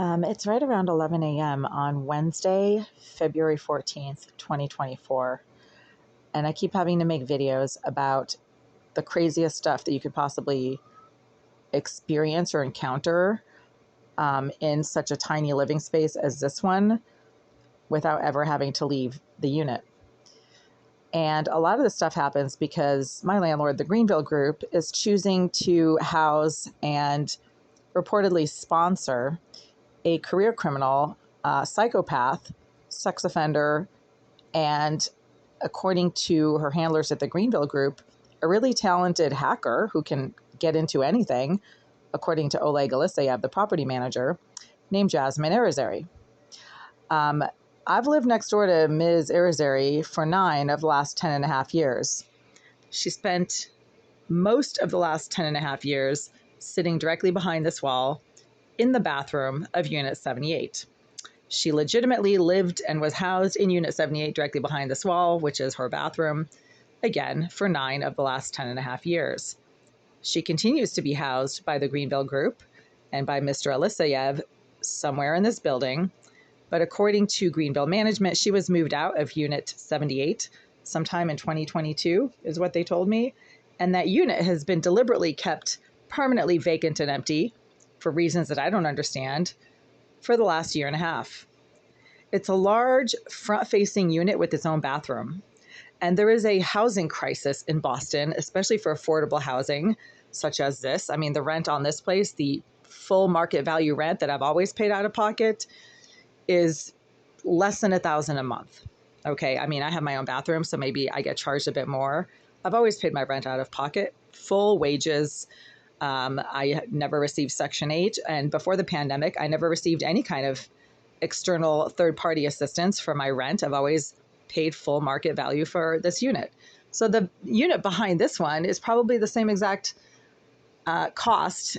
It's right around 11 a.m. on Wednesday, February 14th, 2024. And I keep having to make videos about the craziest stuff that you could possibly experience or encounter in such a tiny living space as this one without ever having to leave the unit. And a lot of this stuff happens because my landlord, the Greenville Group, is choosing to house and reportedly sponsor a career criminal, psychopath, sex offender, and according to her handlers at the Greenville Group, a really talented hacker who can get into anything, according to Oleg Aliseyev, the property manager, named Jasmine Irizarry. I've lived next door to Ms. Irizarry for 9 of the last 10 and a half years. She spent most of the last 10 and a half years sitting directly behind this wall in the bathroom of Unit 78. She legitimately lived and was housed in Unit 78 directly behind this wall, which is her bathroom, again, for 9 of the last 10 and a half years. She continues to be housed by the Greenville Group and by Mr. Aliseyev somewhere in this building. But according to Greenville management, she was moved out of Unit 78 sometime in 2022, is what they told me. And that unit has been deliberately kept permanently vacant and empty for reasons that I don't understand for the last year and a half. It's a large front-facing unit with its own bathroom. And there is a housing crisis in Boston, especially for affordable housing such as this. I mean, the rent on this place, the full market value rent that I've always paid out of pocket, is less than $1,000 a month. Okay, I mean, I have my own bathroom, so maybe I get charged a bit more. I've always paid my rent out of pocket, full wages. I never received Section 8. And before the pandemic, I never received any kind of external third-party assistance for my rent. I've always paid full market value for this unit. So the unit behind this one is probably the same exact cost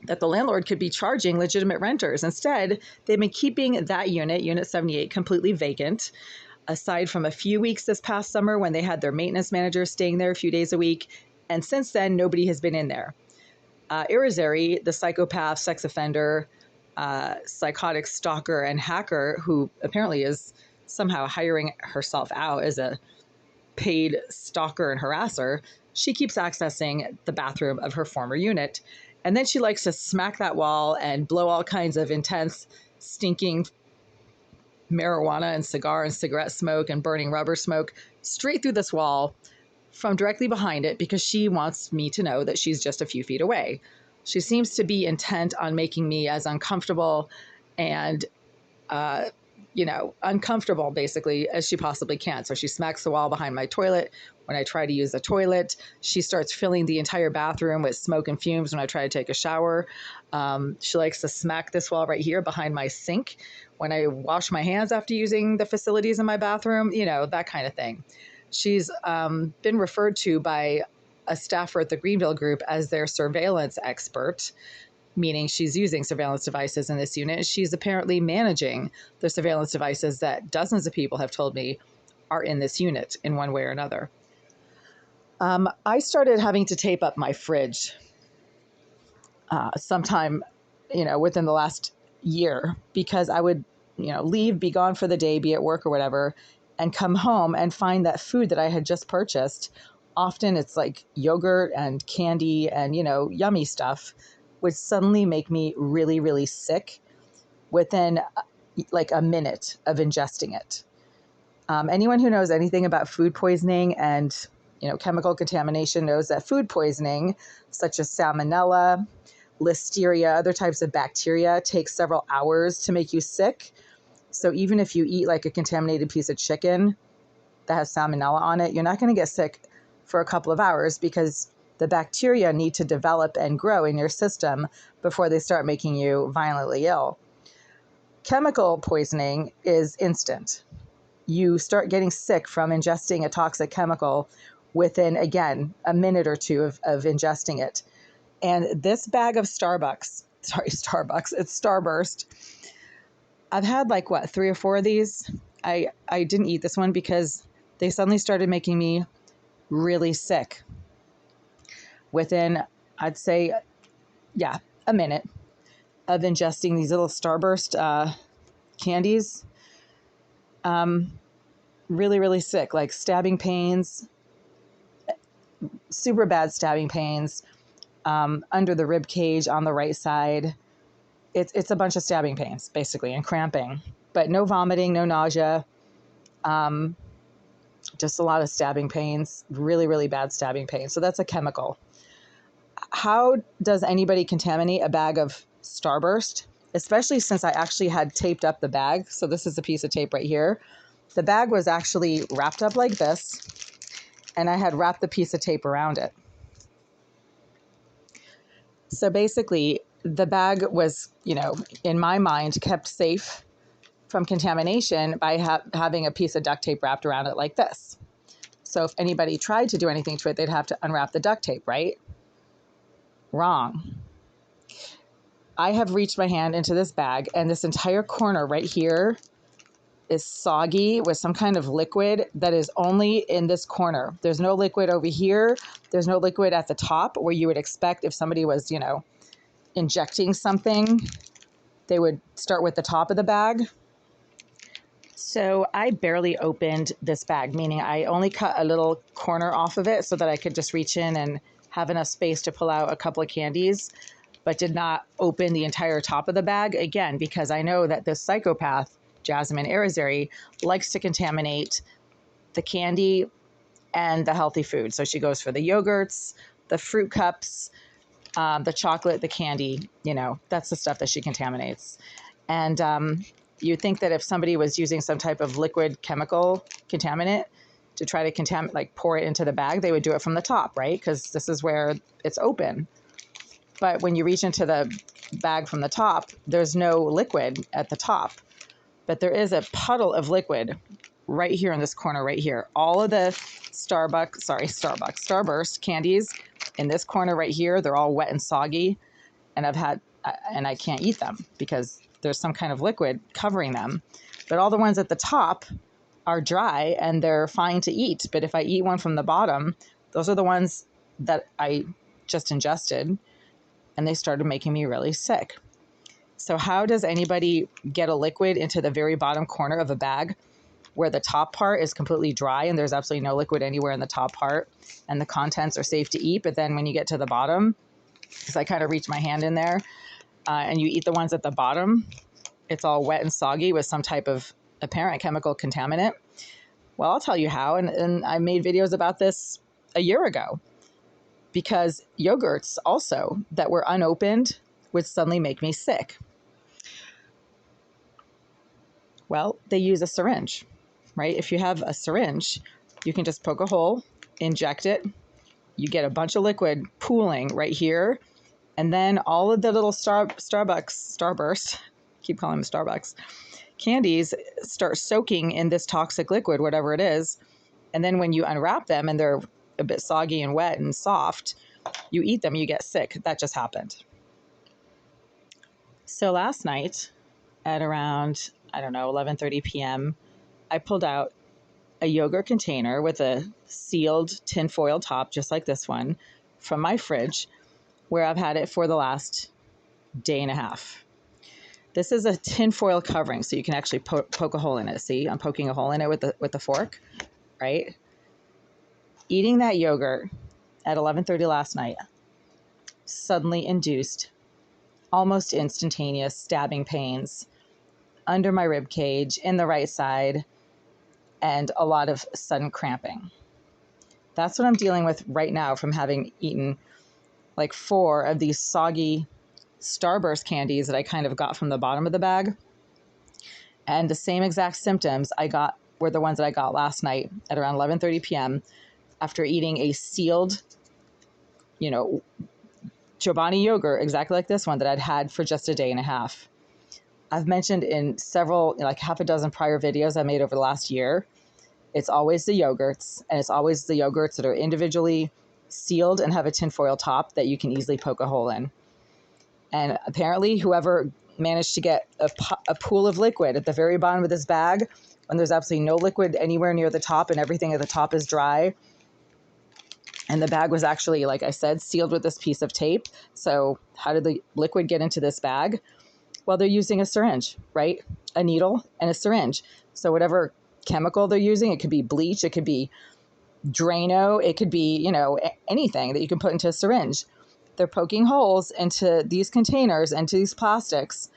that the landlord could be charging legitimate renters. Instead, they've been keeping that unit, Unit 78, completely vacant, aside from a few weeks this past summer when they had their maintenance manager staying there a few days a week. And since then, nobody has been in there. Irizarry, the psychopath, sex offender, psychotic stalker, and hacker, who apparently is somehow hiring herself out as a paid stalker and harasser, she keeps accessing the bathroom of her former unit. And then she likes to smack that wall and blow all kinds of intense, stinking marijuana and cigar and cigarette smoke and burning rubber smoke straight through this wall from directly behind it because she wants me to know that she's just a few feet away. She seems to be intent on making me as uncomfortable and, uncomfortable basically as she possibly can. So she smacks the wall behind my toilet when I try to use the toilet. She starts filling the entire bathroom with smoke and fumes when I try to take a shower. She likes to smack this wall right here behind my sink when I wash my hands after using the facilities in my bathroom, that kind of thing. She's been referred to by a staffer at the Greenville Group as their surveillance expert, meaning she's using surveillance devices in this unit. She's apparently managing the surveillance devices that dozens of people have told me are in this unit in one way or another. I started having to tape up my fridge sometime, within the last year because I would, leave, be gone for the day, be at work or whatever, and come home and find that food that I had just purchased. Often it's like yogurt and candy and, yummy stuff would suddenly make me really, really sick within like a minute of ingesting it. Anyone who knows anything about food poisoning and, chemical contamination knows that food poisoning, such as salmonella, listeria, other types of bacteria, takes several hours to make you sick. So even if you eat like a contaminated piece of chicken that has salmonella on it, you're not going to get sick for a couple of hours because the bacteria need to develop and grow in your system before they start making you violently ill. Chemical poisoning is instant. You start getting sick from ingesting a toxic chemical within, again, a minute or two of ingesting it. And this bag of it's Starburst. I've had 3 or 4 of these. I didn't eat this one because they suddenly started making me really sick within, I'd say, a minute. of ingesting these little Starburst candies. Really, really sick, like stabbing pains, super bad stabbing pains, under the rib cage on the right side. It's a bunch of stabbing pains, basically, and cramping, but no vomiting, no nausea, just a lot of stabbing pains, really, really bad stabbing pains. So that's a chemical. How does anybody contaminate a bag of Starburst? Especially since I actually had taped up the bag. So this is a piece of tape right here. The bag was actually wrapped up like this, and I had wrapped the piece of tape around it. So basically, the bag was, in my mind, kept safe from contamination by having a piece of duct tape wrapped around it like this. So if anybody tried to do anything to it, they'd have to unwrap the duct tape, right? Wrong. I have reached my hand into this bag, and this entire corner right here is soggy with some kind of liquid that is only in this corner. There's no liquid over here. There's no liquid at the top where you would expect if somebody was, injecting something, they would start with the top of the bag. So I barely opened this bag, meaning I only cut a little corner off of it so that I could just reach in and have enough space to pull out a couple of candies, but did not open the entire top of the bag, again, because I know that this psychopath, Jasmine Arizari, likes to contaminate the candy and the healthy food. So she goes for the yogurts, the fruit cups, the chocolate, the candy, that's the stuff that she contaminates. And you'd think that if somebody was using some type of liquid chemical contaminant to try to contaminate, like pour it into the bag, they would do it from the top, right? Because this is where it's open. But when you reach into the bag from the top, there's no liquid at the top. But there is a puddle of liquid right here in this corner right here. All of the Starburst candies in this corner right here, they're all wet and soggy. And I can't eat them because there's some kind of liquid covering them. But all the ones at the top are dry and they're fine to eat. But if I eat one from the bottom, those are the ones that I just ingested, and they started making me really sick. So how does anybody get a liquid into the very bottom corner of a bag where the top part is completely dry and there's absolutely no liquid anywhere in the top part and the contents are safe to eat? But then when you get to the bottom, because I kind of reach my hand in there, and you eat the ones at the bottom, it's all wet and soggy with some type of apparent chemical contaminant. Well, I'll tell you how. And I made videos about this a year ago, because yogurts also that were unopened would suddenly make me sick. Well, they use a syringe, right? If you have a syringe, you can just poke a hole, inject it. You get a bunch of liquid pooling right here. And then all of the little Starburst, keep calling them Starbucks, candies start soaking in this toxic liquid, whatever it is. And then when you unwrap them and they're a bit soggy and wet and soft, you eat them, you get sick. That just happened. So last night at around, 11:30 p.m., I pulled out a yogurt container with a sealed tinfoil top, just like this one, from my fridge, where I've had it for the last day and a half. This is a tinfoil covering, so you can actually poke a hole in it. See, I'm poking a hole in it with the fork, right? Eating that yogurt at 11:30 last night suddenly induced almost instantaneous stabbing pains under my rib cage, in the right side, and a lot of sudden cramping. That's what I'm dealing with right now from having eaten like 4 of these soggy Starburst candies that I kind of got from the bottom of the bag. And the same exact symptoms I got were the ones that I got last night at around 11:30 p.m. after eating a sealed, Chobani yogurt, exactly like this one, that I'd had for just a day and a half. I've mentioned in several, like half a dozen prior videos I made over the last year, it's always the yogurts, and it's always the yogurts that are individually sealed and have a tinfoil top that you can easily poke a hole in. And apparently whoever managed to get a pool of liquid at the very bottom of this bag, when there's absolutely no liquid anywhere near the top and everything at the top is dry, And the bag was actually, like I said, sealed with this piece of tape. So how did the liquid get into this bag? Well, they're using a syringe, right? A needle and a syringe. So whatever chemical they're using, it could be bleach, it could be Drano, it could be, you know, anything that you can put into a syringe. They're poking holes into these containers, into these plastics,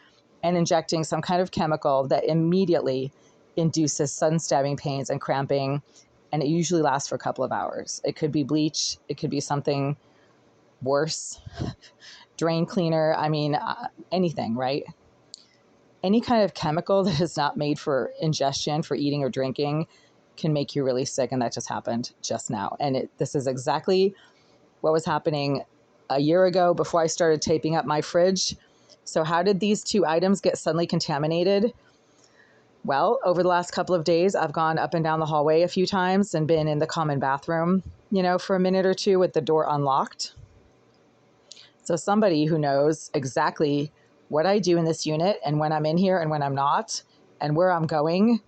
and injecting some kind of chemical that immediately induces sudden stabbing pains and cramping. And it usually lasts for a couple of hours. It could be bleach. It could be something worse, drain cleaner. I mean, anything, right? Any kind of chemical that is not made for ingestion, for eating or drinking, can make you really sick. And that just happened just now. And this is exactly what was happening a year ago before I started taping up my fridge. So how did these two items get suddenly contaminated? Well, over the last couple of days, I've gone up and down the hallway a few times and been in the common bathroom, you know, for a minute or two with the door unlocked. So somebody who knows exactly what I do in this unit and when I'm in here and when I'm not and where I'm going,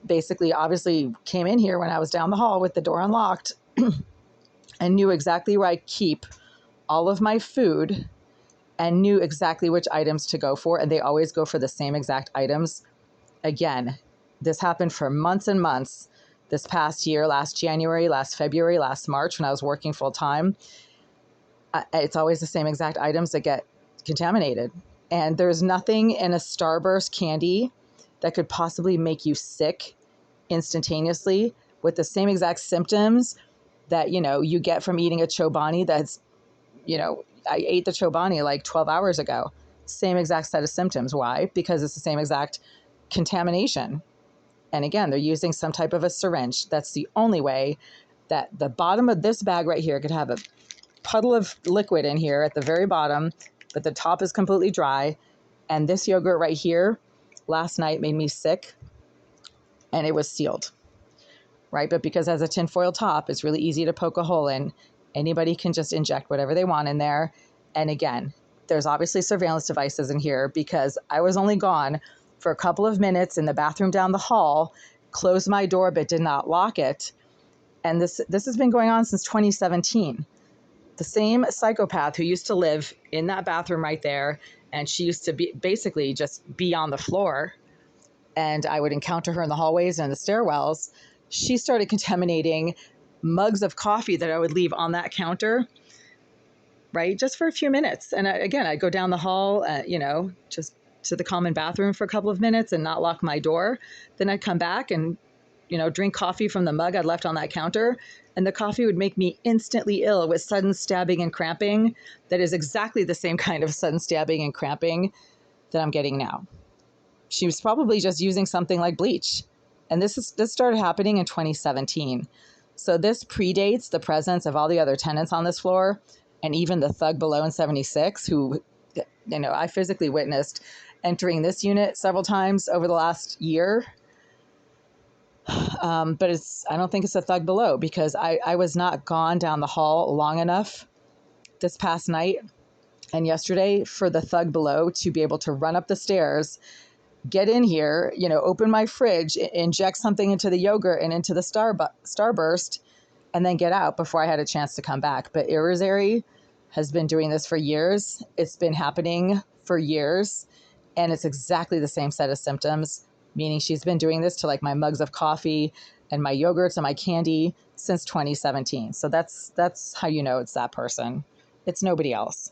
basically, obviously came in here when I was down the hall with the door unlocked and knew exactly where I keep all of my food and knew exactly which items to go for. And they always go for the same exact items. Again, this happened for months and months. This past year, last January, last February, last March, when I was working full time, it's always the same exact items that get contaminated. And there's nothing in a Starburst candy that could possibly make you sick instantaneously with the same exact symptoms that, you know, you get from eating a Chobani that's, you know, I ate the Chobani like 12 hours ago. Same exact set of symptoms. Why? Because it's the same exact contamination. And again, they're using some type of a syringe. That's the only way that the bottom of this bag right here could have a puddle of liquid in here at the very bottom, but the top is completely dry. And this yogurt right here last night made me sick and it was sealed, right? But because it has a tinfoil top, it's really easy to poke a hole in. Anybody can just inject whatever they want in there. And again, there's obviously surveillance devices in here because I was only gone for a couple of minutes in the bathroom down the hall, closed my door, but did not lock it. And this has been going on since 2017. The same psychopath who used to live in that bathroom right there, and she used to basically just be on the floor, and I would encounter her in the hallways and the stairwells. She started contaminating mugs of coffee that I would leave on that counter, right? Just for a few minutes. And again, I'd go down the hall, you know, just to the common bathroom for a couple of minutes and not lock my door. Then I'd come back and, you know, drink coffee from the mug I'd left on that counter. And the coffee would make me instantly ill with sudden stabbing and cramping. That is exactly the same kind of sudden stabbing and cramping that I'm getting now. She was probably just using something like bleach. And this started happening in 2017. So this predates the presence of all the other tenants on this floor and even the thug below in 76 who, you know, I physically witnessed entering this unit several times over the last year. But I don't think it's a thug below because I was not gone down the hall long enough this past night and yesterday for the thug below to be able to run up the stairs, get in here, you know, open my fridge, inject something into the yogurt and into the Starburst, and then get out before I had a chance to come back. But Irizarry has been doing this for years. It's been happening for years, and it's exactly the same set of symptoms, meaning she's been doing this to like my mugs of coffee and my yogurts and my candy since 2017. So that's how you know it's that person. It's nobody else.